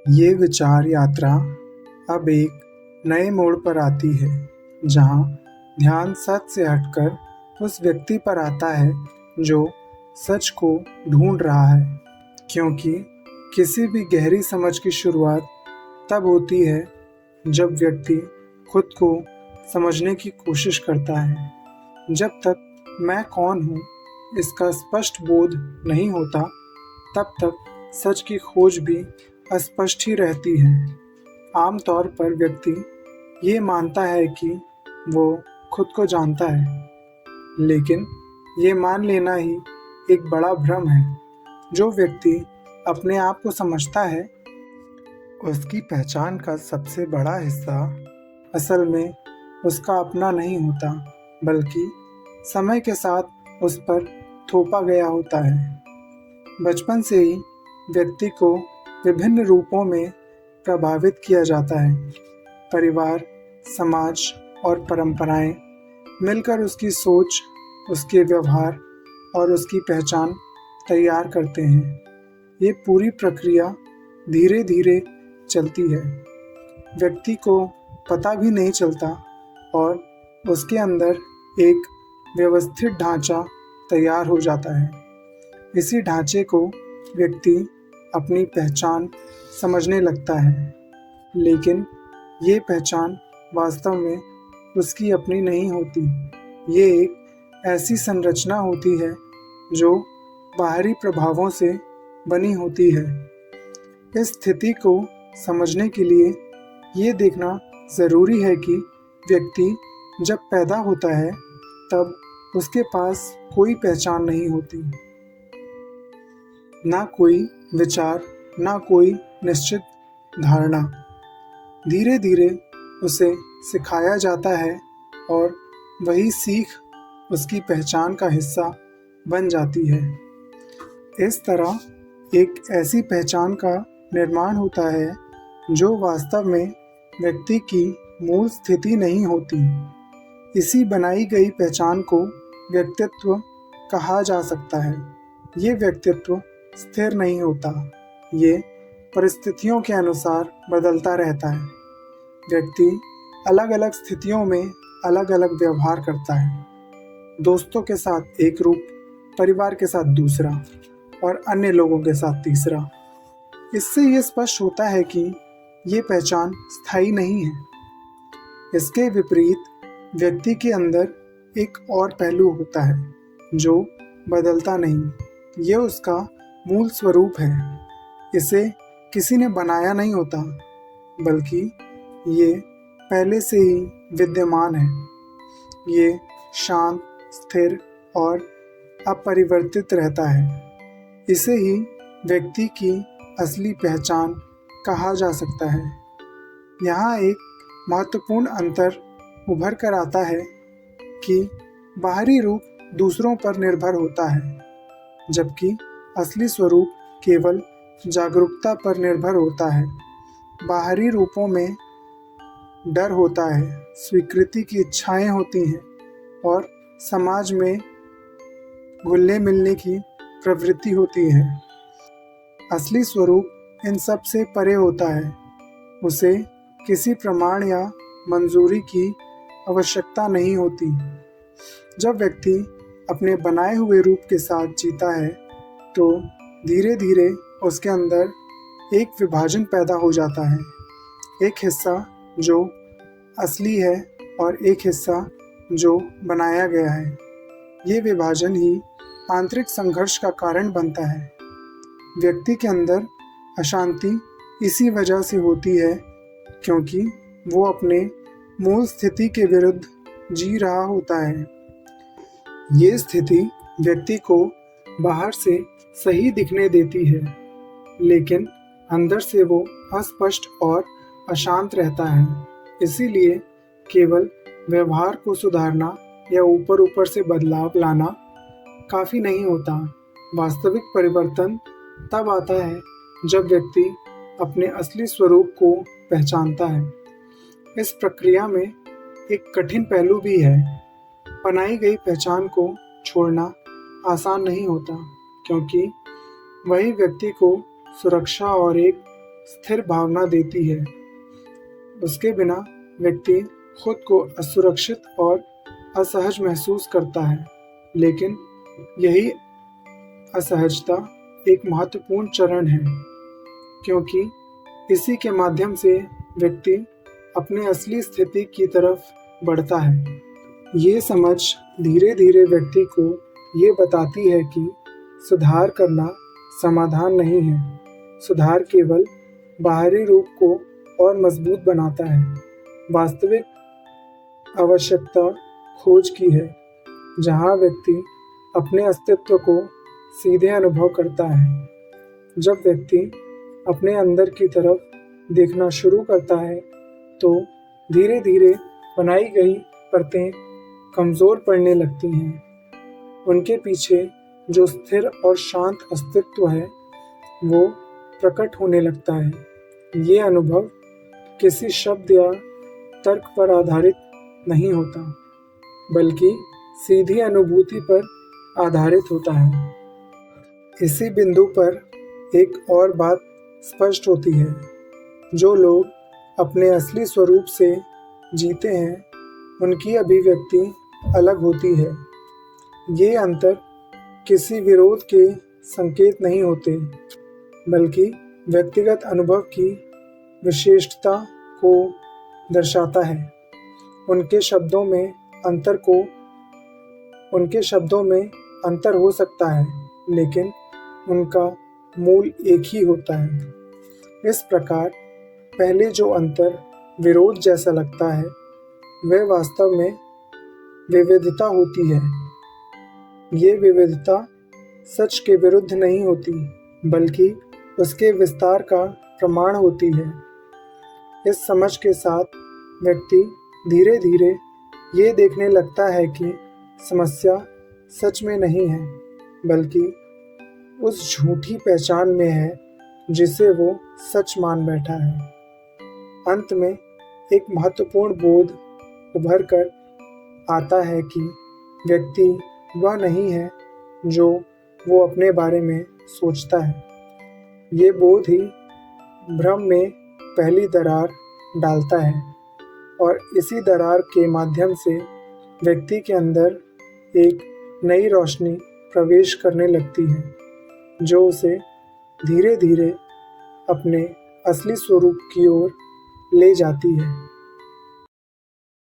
ये विचार यात्रा अब एक नए मोड़ पर आती है, जहाँ ध्यान सच से हटकर उस व्यक्ति पर आता है जो सच को ढूंढ रहा है। क्योंकि किसी भी गहरी समझ की शुरुआत तब होती है जब व्यक्ति खुद को समझने की कोशिश करता है। जब तक मैं कौन हूँ इसका स्पष्ट बोध नहीं होता, तब तक सच की खोज भी अस्पष्ट ही रहती है। आमतौर पर व्यक्ति ये मानता है कि वो खुद को जानता है, लेकिन ये मान लेना ही एक बड़ा भ्रम है। जो व्यक्ति अपने आप को समझता है, उसकी पहचान का सबसे बड़ा हिस्सा असल में उसका अपना नहीं होता, बल्कि समय के साथ उस पर थोपा गया होता है। बचपन से ही व्यक्ति को विभिन्न रूपों में प्रभावित किया जाता है। परिवार, समाज और परंपराएं मिलकर उसकी सोच, उसके व्यवहार और उसकी पहचान तैयार करते हैं। ये पूरी प्रक्रिया धीरे धीरे चलती है। व्यक्ति को पता भी नहीं चलता और उसके अंदर एक व्यवस्थित ढांचा तैयार हो जाता है। इसी ढांचे को व्यक्ति अपनी पहचान समझने लगता है, लेकिन ये पहचान वास्तव में उसकी अपनी नहीं होती। ये एक ऐसी संरचना होती है जो बाहरी प्रभावों से बनी होती है। इस स्थिति को समझने के लिए ये देखना ज़रूरी है कि व्यक्ति जब पैदा होता है तब उसके पास कोई पहचान नहीं होती, ना कोई विचार, ना कोई निश्चित धारणा। धीरे धीरे उसे सिखाया जाता है और वही सीख उसकी पहचान का हिस्सा बन जाती है। इस तरह एक ऐसी पहचान का निर्माण होता है जो वास्तव में व्यक्ति की मूल स्थिति नहीं होती। इसी बनाई गई पहचान को व्यक्तित्व कहा जा सकता है। ये व्यक्तित्व स्थिर नहीं होता, ये परिस्थितियों के अनुसार बदलता रहता है। व्यक्ति अलग अलग स्थितियों में अलग अलग व्यवहार करता है। दोस्तों के साथ एक रूप, परिवार के साथ दूसरा और अन्य लोगों के साथ तीसरा। इससे ये स्पष्ट होता है कि ये पहचान स्थायी नहीं है। इसके विपरीत व्यक्ति के अंदर एक और पहलू होता है जो बदलता नहीं। ये उसका मूल स्वरूप है। इसे किसी ने बनाया नहीं होता, बल्कि ये पहले से ही विद्यमान है। ये शांत, स्थिर और अपरिवर्तित रहता है। इसे ही व्यक्ति की असली पहचान कहा जा सकता है। यहाँ एक महत्वपूर्ण अंतर उभर कर आता है कि बाहरी रूप दूसरों पर निर्भर होता है, जबकि असली स्वरूप केवल जागरूकता पर निर्भर होता है। बाहरी रूपों में डर होता है, स्वीकृति की इच्छाएं होती हैं और समाज में घुलने मिलने की प्रवृत्ति होती है। असली स्वरूप इन सब से परे होता है। उसे किसी प्रमाण या मंजूरी की आवश्यकता नहीं होती। जब व्यक्ति अपने बनाए हुए रूप के साथ जीता है, तो धीरे धीरे उसके अंदर एक विभाजन पैदा हो जाता है। एक हिस्सा जो असली है और एक हिस्सा जो बनाया गया है। ये विभाजन ही आंतरिक संघर्ष का कारण बनता है। व्यक्ति के अंदर अशांति इसी वजह से होती है क्योंकि वो अपने मूल स्थिति के विरुद्ध जी रहा होता है। ये स्थिति व्यक्ति को बाहर से सही दिखने देती है, लेकिन अंदर से वो अस्पष्ट और अशांत रहता है। इसीलिए केवल व्यवहार को सुधारना या ऊपर ऊपर से बदलाव लाना काफ़ी नहीं होता। वास्तविक परिवर्तन तब आता है जब व्यक्ति अपने असली स्वरूप को पहचानता है। इस प्रक्रिया में एक कठिन पहलू भी है। बनाई गई पहचान को छोड़ना आसान नहीं होता, क्योंकि वही व्यक्ति को सुरक्षा और एक स्थिर भावना देती है। उसके बिना व्यक्ति खुद को असुरक्षित और असहज महसूस करता है, लेकिन यही असहजता एक महत्वपूर्ण चरण है, क्योंकि इसी के माध्यम से व्यक्ति अपने असली स्थिति की तरफ बढ़ता है। ये समझ धीरे धीरे व्यक्ति को ये बताती है कि सुधार करना समाधान नहीं है। सुधार केवल बाहरी रूप को और मजबूत बनाता है। वास्तविक आवश्यकता खोज की है, जहाँ व्यक्ति अपने अस्तित्व को सीधे अनुभव करता है। जब व्यक्ति अपने अंदर की तरफ देखना शुरू करता है, तो धीरे धीरे बनाई गई परतें कमज़ोर पड़ने लगती हैं। उनके पीछे जो स्थिर और शांत अस्तित्व है, वो प्रकट होने लगता है। ये अनुभव किसी शब्द या तर्क पर आधारित नहीं होता, बल्कि सीधी अनुभूति पर आधारित होता है। इसी बिंदु पर एक और बात स्पष्ट होती है। जो लोग अपने असली स्वरूप से जीते हैं, उनकी अभिव्यक्ति अलग होती है। ये अंतर किसी विरोध के संकेत नहीं होते, बल्कि व्यक्तिगत अनुभव की विशिष्टता को दर्शाता है। उनके शब्दों में अंतर हो सकता है, लेकिन उनका मूल एक ही होता है। इस प्रकार पहले जो अंतर विरोध जैसा लगता है, वह वास्तव में विविधता होती है। ये विविधता सच के विरुद्ध नहीं होती, बल्कि उसके विस्तार का प्रमाण होती है। इस समझ के साथ व्यक्ति धीरे धीरे ये देखने लगता है कि समस्या सच में नहीं है, बल्कि उस झूठी पहचान में है जिसे वो सच मान बैठा है। अंत में एक महत्वपूर्ण बोध उभर कर आता है कि व्यक्ति वह नहीं है जो वो अपने बारे में सोचता है। ये बोध ही भ्रम में पहली दरार डालता है, और इसी दरार के माध्यम से व्यक्ति के अंदर एक नई रोशनी प्रवेश करने लगती है, जो उसे धीरे धीरे अपने असली स्वरूप की ओर ले जाती है।